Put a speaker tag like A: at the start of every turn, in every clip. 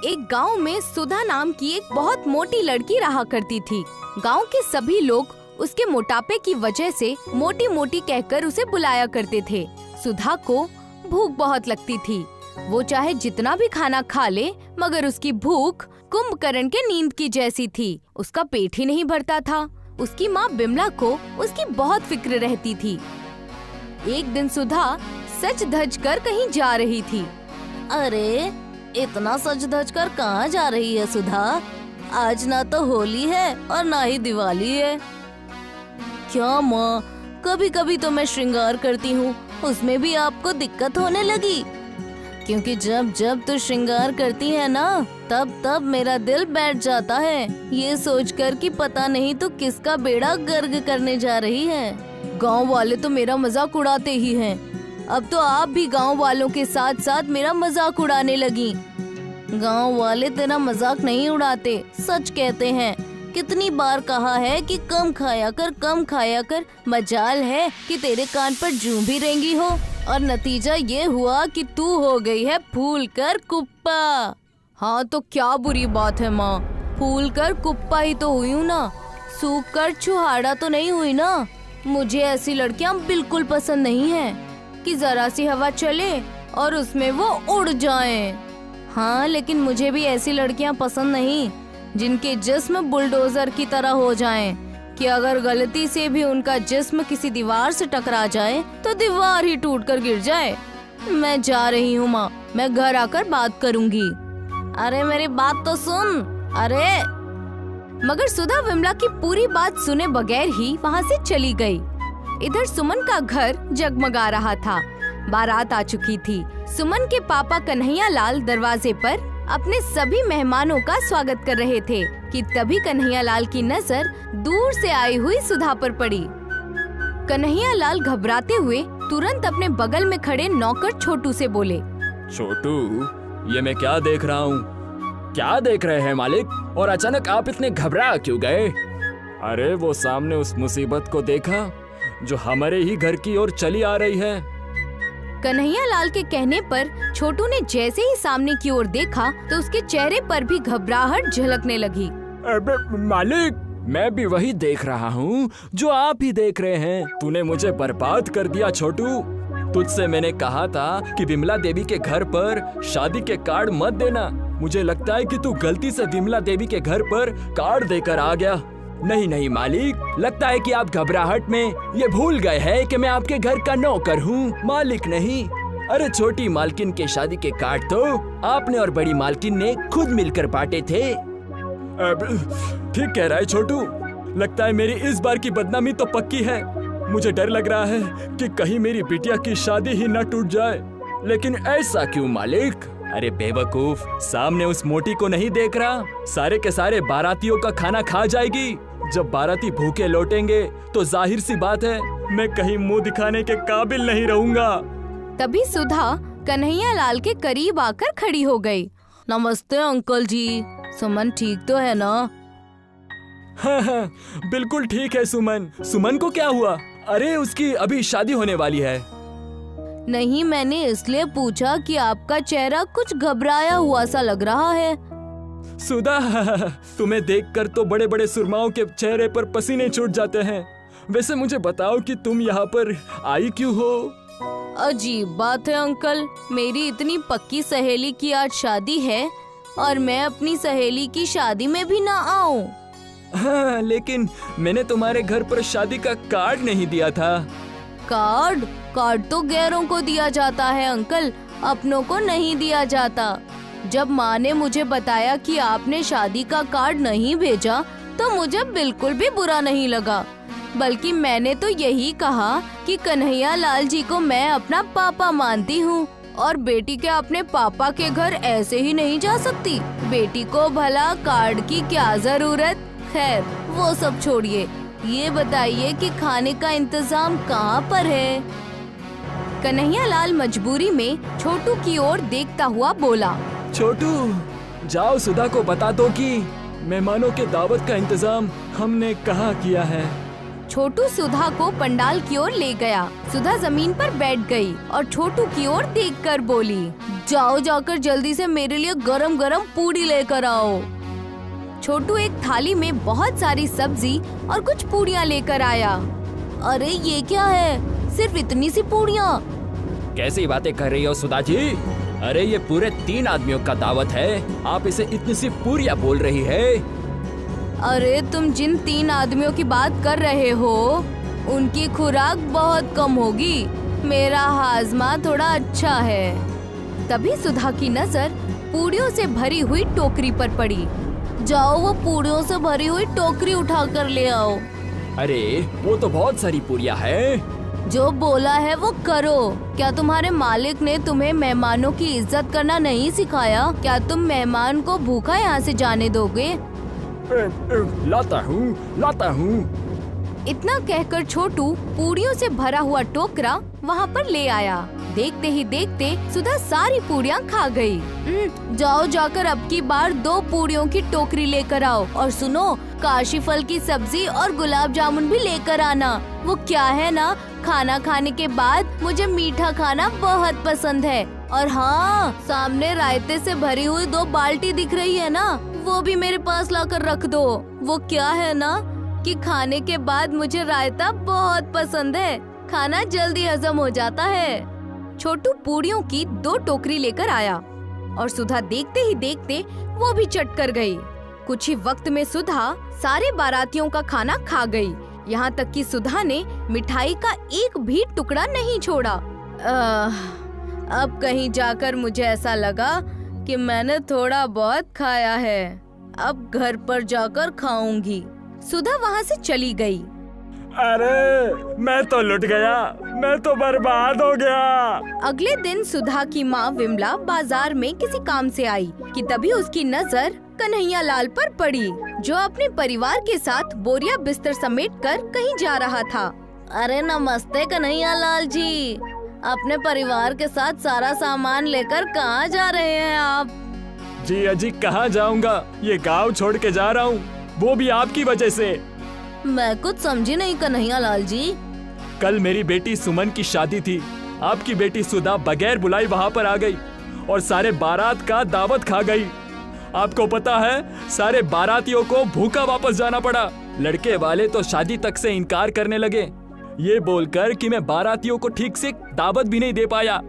A: एक गांव में सुधा नाम की एक बहुत मोटी लड़की रहा करती थी। गांव के सभी लोग उसके मोटापे की वजह से मोटी मोटी कहकर उसे बुलाया करते थे। सुधा को भूख बहुत लगती थी। वो चाहे जितना भी खाना खा ले, मगर उसकी भूख कुंभकर्ण के नींद की जैसी थी। उसका पेट ही नहीं भरता था। उसकी माँ बिमला को उसकी बहुत फिक्र रहती थी। एक दिन सुधा सज धज कर कहीं जा रही थी।
B: अरे, इतना सज धज कर कहाँ जा रही है सुधा? आज ना तो होली है और ना ही दिवाली है। क्या माँ, कभी कभी तो मैं श्रृंगार करती हूँ, उसमें भी आपको दिक्कत होने लगी? क्योंकि जब जब तू श्रृंगार करती है ना, तब तब मेरा दिल बैठ जाता है, ये सोचकर कि पता नहीं तू किसका बेड़ा गर्क करने जा रही है। गांव वाले तो मेरा मजाक उड़ाते ही हैं। अब तो आप भी गांव वालों के साथ साथ मेरा मजाक उड़ाने लगी। गांव वाले तेरा मजाक नहीं उड़ाते, सच कहते हैं। कितनी बार कहा है कि कम खाया कर, कम खाया कर। मजाल है कि तेरे कान पर जूं भी रेंगी हो, और नतीजा ये हुआ कि तू हो गई है फूल कर कुप्पा।
A: हाँ तो क्या बुरी बात है माँ,
B: फूल कर कुप्पा ही तो हुई हूँ ना, सूख कर छुहाड़ा तो नहीं हुई ना। मुझे ऐसी लड़कियाँ बिल्कुल पसंद नहीं है कि जरा सी हवा चले और उसमें वो उड़ जाएं। हाँ, लेकिन मुझे भी ऐसी लड़कियाँ पसंद नहीं जिनके जिस्म बुलडोजर की तरह हो जाएं, कि अगर गलती से भी उनका जिस्म किसी दीवार से टकरा जाए तो दीवार ही टूट कर गिर जाए। मैं जा रही हूँ माँ, मैं घर आकर बात करूँगी। अरे मेरी बात तो सुन। अरे,
A: मगर सुधा विमला की पूरी बात सुने बगैर ही वहाँ से चली गई। इधर सुमन का घर जगमगा रहा था। बारात आ चुकी थी। सुमन के पापा कन्हैया लाल दरवाजे पर अपने सभी मेहमानों का स्वागत कर रहे थे कि तभी कन्हैया लाल की नजर दूर से आई हुई सुधा पर पड़ी। कन्हैया लाल घबराते हुए तुरंत अपने बगल में खड़े नौकर छोटू से बोले,
C: छोटू, ये मैं क्या देख रहा हूँ? क्या देख रहे हैं मालिक? और अचानक आप इतने घबरा क्यों गए? अरे वो सामने उस मुसीबत को देखा जो हमारे ही घर की ओर चली आ रही है।
A: कन्हैया लाल के कहने पर छोटू ने जैसे ही सामने की ओर देखा तो उसके चेहरे पर भी घबराहट झलकने लगी।
C: मालिक, मैं भी वही देख रहा हूँ जो आप ही देख रहे हैं। तूने मुझे बर्बाद कर दिया छोटू। तुझसे मैंने कहा था कि विमला देवी के घर पर शादी के कार्ड मत देना। मुझे लगता है कि तू गलती से विमला देवी के घर पर कार्ड देकर आ गया। नहीं नहीं मालिक, लगता है कि आप घबराहट में ये भूल गए हैं कि मैं आपके घर का नौकर हूँ, मालिक नहीं। अरे छोटी मालकिन के शादी के कार्ड तो आपने और बड़ी मालकिन ने खुद मिलकर बांटे थे। ठीक कह रहा है छोटू। लगता है मेरी इस बार की बदनामी तो पक्की है। मुझे डर लग रहा है कि कहीं मेरी बिटिया की शादी ही न टूट जाए। लेकिन ऐसा क्यों मालिक? अरे बेवकूफ, सामने उस मोटी को नहीं देख रहा? सारे के सारे बारातियों का खाना खा जाएगी। जब बाराती भूखे लौटेंगे तो जाहिर सी बात है मैं कहीं मुंह दिखाने के काबिल नहीं रहूंगा।
A: तभी सुधा कन्हैया लाल के करीब आकर खड़ी हो गई।
B: नमस्ते अंकल जी, सुमन ठीक तो है ना?
C: हाँ, बिल्कुल ठीक है सुमन। सुमन को क्या हुआ? अरे उसकी अभी शादी होने वाली है।
B: नहीं, मैंने इसलिए पूछा कि आपका चेहरा कुछ घबराया हुआ सा लग रहा है।
C: सुधा, तुम्हें देखकर तो बड़े बड़े सुरमाओं के चेहरे पर पसीने छूट जाते हैं। वैसे मुझे बताओ कि तुम यहाँ पर आई क्यों हो?
B: अजीब बात है अंकल, मेरी इतनी पक्की सहेली की आज शादी है और मैं अपनी सहेली की शादी में भी ना आऊं।
C: हाँ, लेकिन मैंने तुम्हारे घर पर शादी का कार्ड नहीं दिया था।
B: कार्ड? कार्ड तो गैरों को दिया जाता है अंकल, अपनों को नहीं दिया जाता। जब माँ ने मुझे बताया कि आपने शादी का कार्ड नहीं भेजा तो मुझे बिल्कुल भी बुरा नहीं लगा, बल्कि मैंने तो यही कहा कि कन्हैया लाल जी को मैं अपना पापा मानती हूँ और बेटी के अपने पापा के घर ऐसे ही नहीं जा सकती। बेटी को भला कार्ड की क्या जरूरत? खैर वो सब छोड़िए, ये बताइए कि खाने का इंतजाम कहाँ पर है?
A: कन्हैया लाल मजबूरी में छोटू की ओर देखता हुआ बोला,
C: छोटू, जाओ सुधा को बता दो कि मेहमानों के दावत का इंतजाम हमने कहाँ किया है।
A: छोटू सुधा को पंडाल की ओर ले गया। सुधा जमीन पर बैठ गई और छोटू की ओर देखकर बोली,
B: जाओ जाकर जल्दी से मेरे लिए गरम गरम पूड़ी लेकर आओ।
A: छोटू एक थाली में बहुत सारी सब्जी और कुछ पूड़ियाँ लेकर आया।
B: अरे ये क्या है, सिर्फ इतनी सी पूड़ियाँ?
C: कैसी बातें कर रही हो सुधा जी? अरे ये पूरे 3 आदमियों का दावत है, आप इसे इतनी सी पूरियाँ बोल रही है?
A: अरे तुम जिन 3 आदमियों की बात कर रहे हो उनकी खुराक बहुत कम होगी, मेरा हाजमा थोड़ा अच्छा है। तभी सुधा की नजर पूड़ियों से भरी हुई टोकरी पर पड़ी।
B: जाओ वो पूड़ियों से भरी हुई टोकरी उठा कर ले आओ।
C: अरे वो तो बहुत सारी पूरियाँ है।
B: जो बोला है वो करो। क्या तुम्हारे मालिक ने तुम्हें मेहमानों की इज्जत करना नहीं सिखाया? क्या तुम मेहमान को भूखा यहाँ से जाने दोगे?
C: लाता हूँ।
A: इतना कहकर छोटू पूड़ियों से भरा हुआ टोकरा वहाँ पर ले आया। देखते ही देखते सुधा सारी पूड़ियाँ खा गई।
B: जाओ जाकर अब की बार 2 पूड़ियों की टोकरी लेकर आओ, और सुनो, काशी फल की सब्जी और गुलाब जामुन भी लेकर आना। वो क्या है ना, खाना खाने के बाद मुझे मीठा खाना बहुत पसंद है। और हाँ, सामने रायते से भरी हुई 2 बाल्टी दिख रही है ना, वो भी मेरे पास लाकर रख दो। वो क्या है ना कि खाने के बाद मुझे रायता बहुत पसंद है, खाना जल्दी हजम हो जाता है।
A: छोटू पूड़ियों की 2 टोकरी लेकर आया और सुधा देखते ही देखते वो भी चट कर गई। कुछ ही वक्त में सुधा सारे बारातियों का खाना खा गई। यहाँ तक कि सुधा ने मिठाई का एक भी टुकड़ा नहीं छोड़ा।
B: अब कहीं जाकर मुझे ऐसा लगा कि मैंने थोड़ा बहुत खाया है, अब घर पर जाकर खाऊंगी।
A: सुधा वहाँ से चली गई।
C: अरे मैं तो लुट गया, मैं तो बर्बाद हो गया।
A: अगले दिन सुधा की माँ विमला बाजार में किसी काम से आई कि तभी उसकी नजर कन्हैया लाल पर पड़ी, जो अपने परिवार के साथ बोरिया बिस्तर समेटकर कहीं जा रहा था।
B: अरे नमस्ते कन्हैया लाल जी, अपने परिवार के साथ सारा सामान लेकर कहाँ जा रहे हैं आप?
C: जी अजी कहाँ जाऊँगा, ये गांव छोड़ के जा रहा हूँ, वो भी आपकी वजह से।
B: मैं कुछ समझी नहीं कन्हैया लाल जी।
C: कल मेरी बेटी सुमन की शादी थी, आपकी बेटी सुधा बगैर बुलाई वहाँ पर आ गई और सारे बारात का दावत खा गई। आपको पता है, सारे बारातियों को भूखा वापस जाना पड़ा। लड़के वाले तो शादी तक से इनकार करने लगे, ये बोलकर कि मैं बारातियों को ठीक से दावत भी नहीं दे पाया।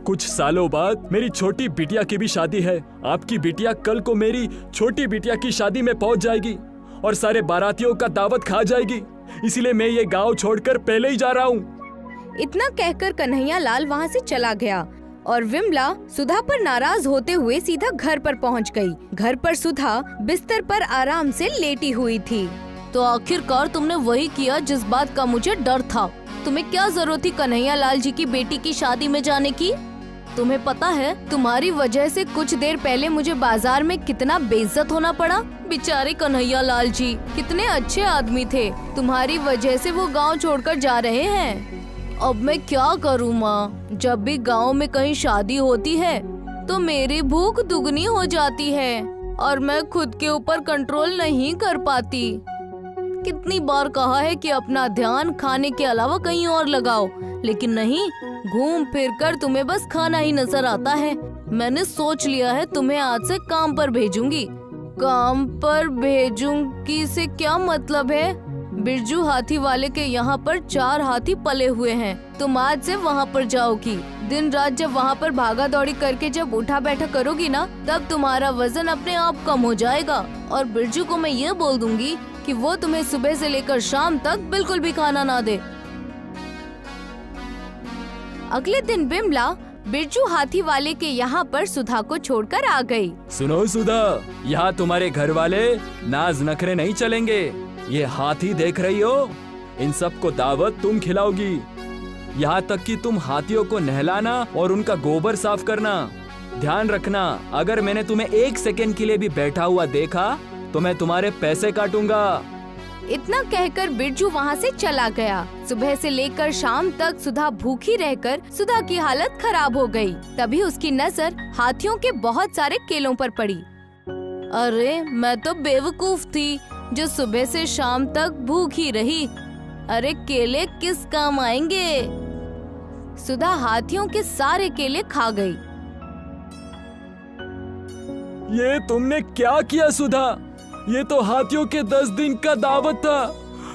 C: कुछ सालों बाद मेरी छोटी बिटिया की भी शादी है। आपकी बिटिया कल को मेरी छोटी बिटिया की शादी में पहुंच जाएगी और सारे बारातियों का दावत खा जाएगी, इसलिए मैं ये गांव छोड़कर पहले ही जा रहा हूँ।
A: इतना कहकर कन्हैया लाल वहाँ से चला गया और विमला सुधा पर नाराज होते हुए सीधा घर पर पहुँच गई। घर पर सुधा बिस्तर पर आराम से लेटी हुई थी।
B: तो आखिरकार तुमने वही किया जिस बात का मुझे डर था। तुम्हें क्या जरूरत थी कन्हैया लाल जी की बेटी की शादी में जाने की? तुम्हें पता है, तुम्हारी वजह से कुछ देर पहले मुझे बाजार में कितना बेइज्जत होना पड़ा। बेचारे कन्हैया लाल जी कितने अच्छे आदमी थे, तुम्हारी वजह से वो गांव छोड़कर जा रहे हैं। अब मैं क्या करूँ माँ, जब भी गांव में कहीं शादी होती है तो मेरी भूख दुगनी हो जाती है और मैं खुद के ऊपर कंट्रोल नहीं कर पाती। कितनी बार कहा है कि अपना ध्यान खाने के अलावा कहीं और लगाओ, लेकिन नहीं, घूम फिर कर तुम्हें बस खाना ही नजर आता है। मैंने सोच लिया है तुम्हें आज से काम पर भेजूंगी। काम पर भेजूंगी से क्या मतलब है? बिरजू हाथी वाले के यहाँ पर 4 हाथी पले हुए हैं। तुम आज से वहाँ पर जाओगी। दिन रात जब वहाँ पर भागा दौड़ी करके जब उठा बैठा करोगी ना, तब तुम्हारा वजन अपने आप कम हो जाएगा। और बिरजू को मैं ये बोल दूंगी कि वो तुम्हें सुबह से लेकर शाम तक बिल्कुल भी खाना ना दे। अगले दिन बिमला बिरजू हाथी वाले के यहाँ पर सुधा को छोड़कर आ गई।
C: सुनो सुधा, यहाँ तुम्हारे घर वाले नाज नखरे नहीं चलेंगे। ये हाथी देख रही हो, इन सब को दावत तुम खिलाओगी। यहाँ तक कि तुम हाथियों को नहलाना और उनका गोबर साफ करना। ध्यान रखना, अगर मैंने तुम्हें 1 सेकंड के लिए भी बैठा हुआ देखा तो मैं तुम्हारे पैसे काटूंगा।
A: इतना कहकर बिरजू वहाँ से चला गया। सुबह से लेकर शाम तक सुधा भूखी रहकर सुधा की हालत खराब हो गई। तभी उसकी नजर हाथियों के बहुत सारे केलों पर पड़ी।
B: अरे मैं तो बेवकूफ थी जो सुबह से शाम तक भूखी रही। अरे केले किस काम आएंगे?
A: सुधा हाथियों के सारे केले खा गई।
C: ये तुमने क्या किया सुधा? ये तो हाथियों के 10 दिन का दावत था।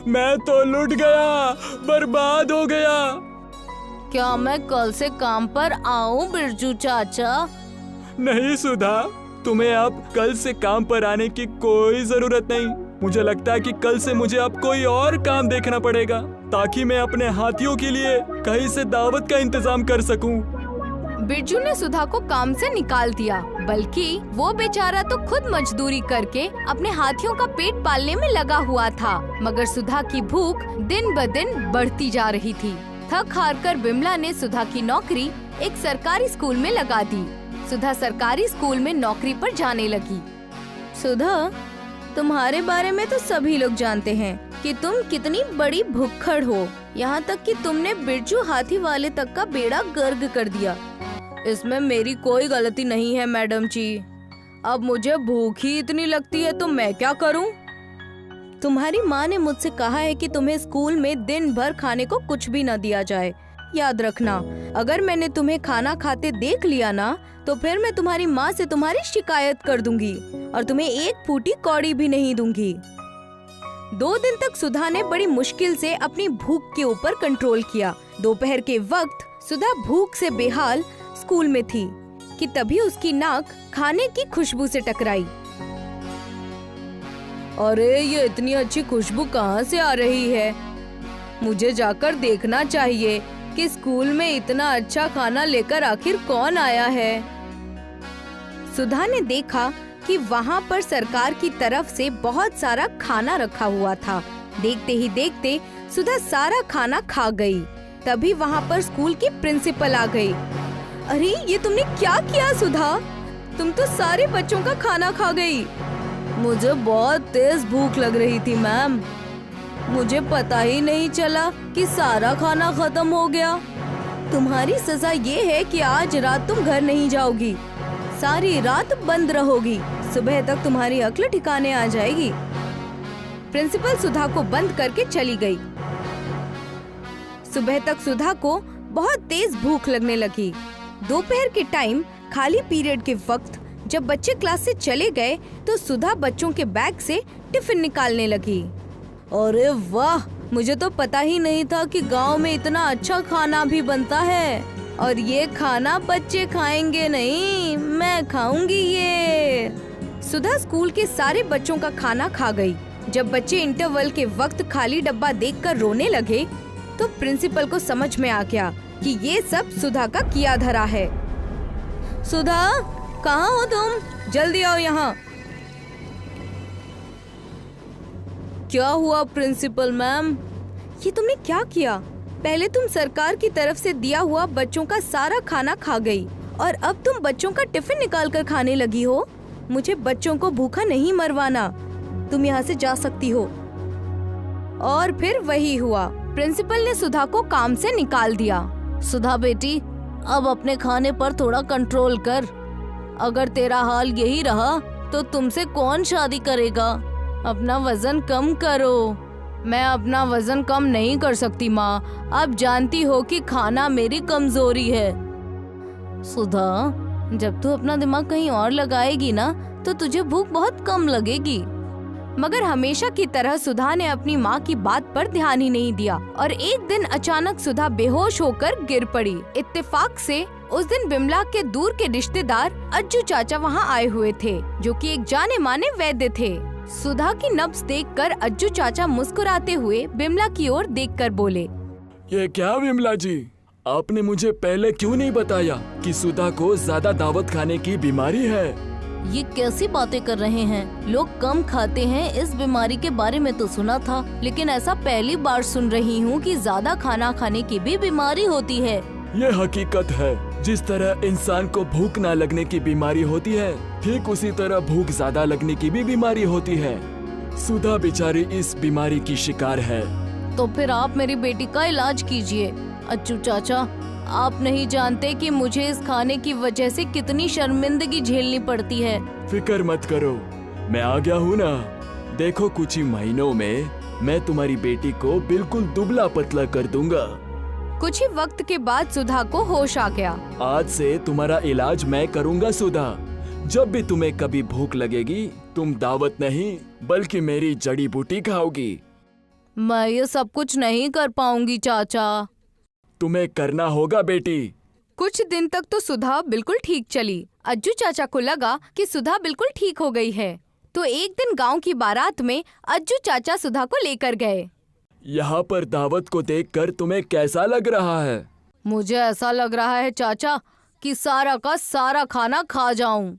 C: मैं तो लुट गया, बर्बाद हो गया।
B: क्या मैं कल से काम पर आऊं बिरजू चाचा?
C: नहीं सुधा, तुम्हें अब कल से काम पर आने की कोई जरूरत नहीं। मुझे लगता है कि कल से मुझे अब कोई और काम देखना पड़ेगा ताकि मैं अपने हाथियों के लिए कहीं से दावत का इंतजाम कर सकूं।
A: बिरजू ने सुधा को काम से निकाल दिया, बल्कि वो बेचारा तो खुद मजदूरी करके अपने हाथियों का पेट पालने में लगा हुआ था। मगर सुधा की भूख दिन ब दिन बढ़ती जा रही थी। थक हार कर बिमला ने सुधा की नौकरी एक सरकारी स्कूल में लगा दी। सुधा सरकारी स्कूल में नौकरी पर जाने लगी।
B: सुधा, तुम्हारे बारे में तो सभी लोग जानते हैं कि तुम कितनी बड़ी भुक्खड़ हो। यहाँ तक कि तुमने बिरजू हाथी वाले तक का बेड़ा गर्क कर दिया। इसमें मेरी कोई गलती नहीं है मैडम जी। अब मुझे भूख ही इतनी लगती है तो मैं क्या करूं? तुम्हारी माँ ने मुझसे कहा है कि तुम्हें स्कूल में दिन भर खाने को कुछ भी न दिया जाए। याद रखना, अगर मैंने तुम्हें खाना खाते देख लिया ना तो फिर मैं तुम्हारी माँ से तुम्हारी शिकायत कर दूंगी और तुम्हें एक फूटी कौड़ी भी नहीं दूंगी।
A: 2 दिन तक सुधा ने बड़ी मुश्किल से अपनी भूख के ऊपर कंट्रोल किया। दोपहर के वक्त सुधा भूख से बेहाल स्कूल में थी कि तभी उसकी नाक खाने की खुशबू से टकराई।
B: अरे ये इतनी अच्छी खुशबू कहाँ से आ रही है? मुझे जाकर देखना चाहिए कि स्कूल में इतना अच्छा खाना लेकर आखिर कौन आया है।
A: सुधा ने देखा कि वहाँ पर सरकार की तरफ से बहुत सारा खाना रखा हुआ था। देखते ही देखते सुधा सारा खाना खा गई। तभी वहाँ पर स्कूल की प्रिंसिपल आ गई।
B: अरे ये तुमने क्या किया सुधा? तुम तो सारे बच्चों का खाना खा गई। मुझे बहुत तेज भूख लग रही थी मैम। मुझे पता ही नहीं चला कि सारा खाना खत्म हो गया। तुम्हारी सजा ये है कि आज रात तुम घर नहीं जाओगी। सारी रात बंद रहोगी। सुबह तक तुम्हारी अक्ल ठिकाने आ जाएगी।
A: प्रिंसिपल सुधा को बंद करके चली गई। सुबह तक सुधा को बहुत तेज भूख लगने लगी। दोपहर के टाइम खाली पीरियड के वक्त जब बच्चे क्लास से चले गए तो सुधा बच्चों के बैग से टिफिन निकालने लगी।
B: अरे वाह, मुझे तो पता ही नहीं था कि गांव में इतना अच्छा खाना भी बनता है। और ये खाना बच्चे खाएंगे नहीं, मैं खाऊंगी ये।
A: सुधा स्कूल के सारे बच्चों का खाना खा गई। जब बच्चे इंटरवल के वक्त खाली डब्बा देखकर रोने लगे तो प्रिंसिपल को समझ में आ गया कि ये सब सुधा का किया धरा है।
B: सुधा, कहाँ हो तुम? जल्दी आओ यहाँ। क्या हुआ प्रिंसिपल मैम?
A: ये तुमने क्या किया? पहले तुम सरकार की तरफ से दिया हुआ बच्चों का सारा खाना खा गई और अब तुम बच्चों का टिफिन निकाल कर खाने लगी हो। मुझे बच्चों को भूखा नहीं मरवाना। तुम यहाँ से जा सकती हो। और फिर वही हुआ। प्रिंसिपल ने सुधा को काम से निकाल दिया।
B: सुधा बेटी, अब अपने खाने पर थोड़ा कंट्रोल कर। अगर तेरा हाल यही रहा तो तुमसे कौन शादी करेगा? अपना वजन कम करो।
A: मैं अपना वजन कम नहीं कर सकती माँ। आप जानती हो कि खाना मेरी कमजोरी है।
B: सुधा, जब तू अपना दिमाग कहीं और लगाएगी ना तो तुझे भूख बहुत कम लगेगी।
A: मगर हमेशा की तरह सुधा ने अपनी माँ की बात पर ध्यान ही नहीं दिया और एक दिन अचानक सुधा बेहोश होकर गिर पड़ी। इत्तेफाक से उस दिन बिमला के दूर के रिश्तेदार अज्जू चाचा वहाँ आए हुए थे, जो कि एक जाने माने वैद्य थे। सुधा की नब्ज देखकर अज्जू चाचा मुस्कुराते हुए बिमला की ओर देखकर बोले,
C: ये क्या बिमला जी, आपने मुझे पहले क्यों नहीं बताया कि सुधा को ज्यादा दावत खाने की बीमारी है?
B: ये कैसी बातें कर रहे हैं? लोग कम खाते हैं इस बीमारी के बारे में तो सुना था, लेकिन ऐसा पहली बार सुन रही हूँ कि ज्यादा खाना खाने की भी बीमारी होती है।
C: ये हकीकत है। जिस तरह इंसान को भूख ना लगने की बीमारी होती है, ठीक उसी तरह भूख ज्यादा लगने की भी बीमारी होती है। सुधा बेचारी इस बीमारी की शिकार है।
B: तो फिर आप मेरी बेटी का इलाज कीजिए। अज्जू चाचा, आप नहीं जानते कि मुझे इस खाने की वजह से कितनी शर्मिंदगी झेलनी पड़ती है।
C: फिक्र मत करो, मैं आ गया हूँ ना। देखो कुछ ही महीनों में मैं तुम्हारी बेटी को बिल्कुल दुबला पतला कर दूंगा।
A: कुछ ही वक्त के बाद सुधा को होश आ गया।
C: आज से तुम्हारा इलाज मैं करूंगा सुधा। जब भी तुम्हें कभी भूख लगेगी, तुम दावत नहीं बल्कि मेरी जड़ी बूटी खाओगी।
B: मैं ये सब कुछ नहीं कर पाऊंगी चाचा।
C: तुम्हें करना होगा बेटी।
A: कुछ दिन तक तो सुधा बिल्कुल ठीक चली। अज्जू चाचा को लगा कि सुधा बिल्कुल ठीक हो गई है, तो एक दिन गांव की बारात में अज्जू चाचा सुधा को लेकर गए।
C: यहाँ पर दावत को देखकर तुम्हें कैसा लग रहा है?
B: मुझे ऐसा लग रहा है चाचा कि सारा का सारा खाना खा जाऊं।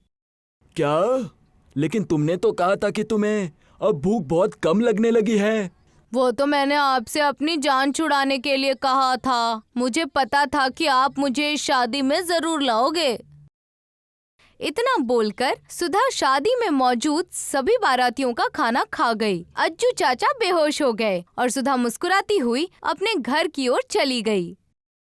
C: क्या? लेकिन तुमने तो कहा था कि तुम्हें अब भूख बहुत कम लगने लगी है।
B: वो तो मैंने आपसे अपनी जान छुड़ाने के लिए कहा था। मुझे पता था कि आप मुझे इस शादी में जरूर लाओगे।
A: इतना बोलकर सुधा शादी में मौजूद सभी बारातियों का खाना खा गई। अज्जू चाचा बेहोश हो गए और सुधा मुस्कुराती हुई अपने घर की ओर चली गई।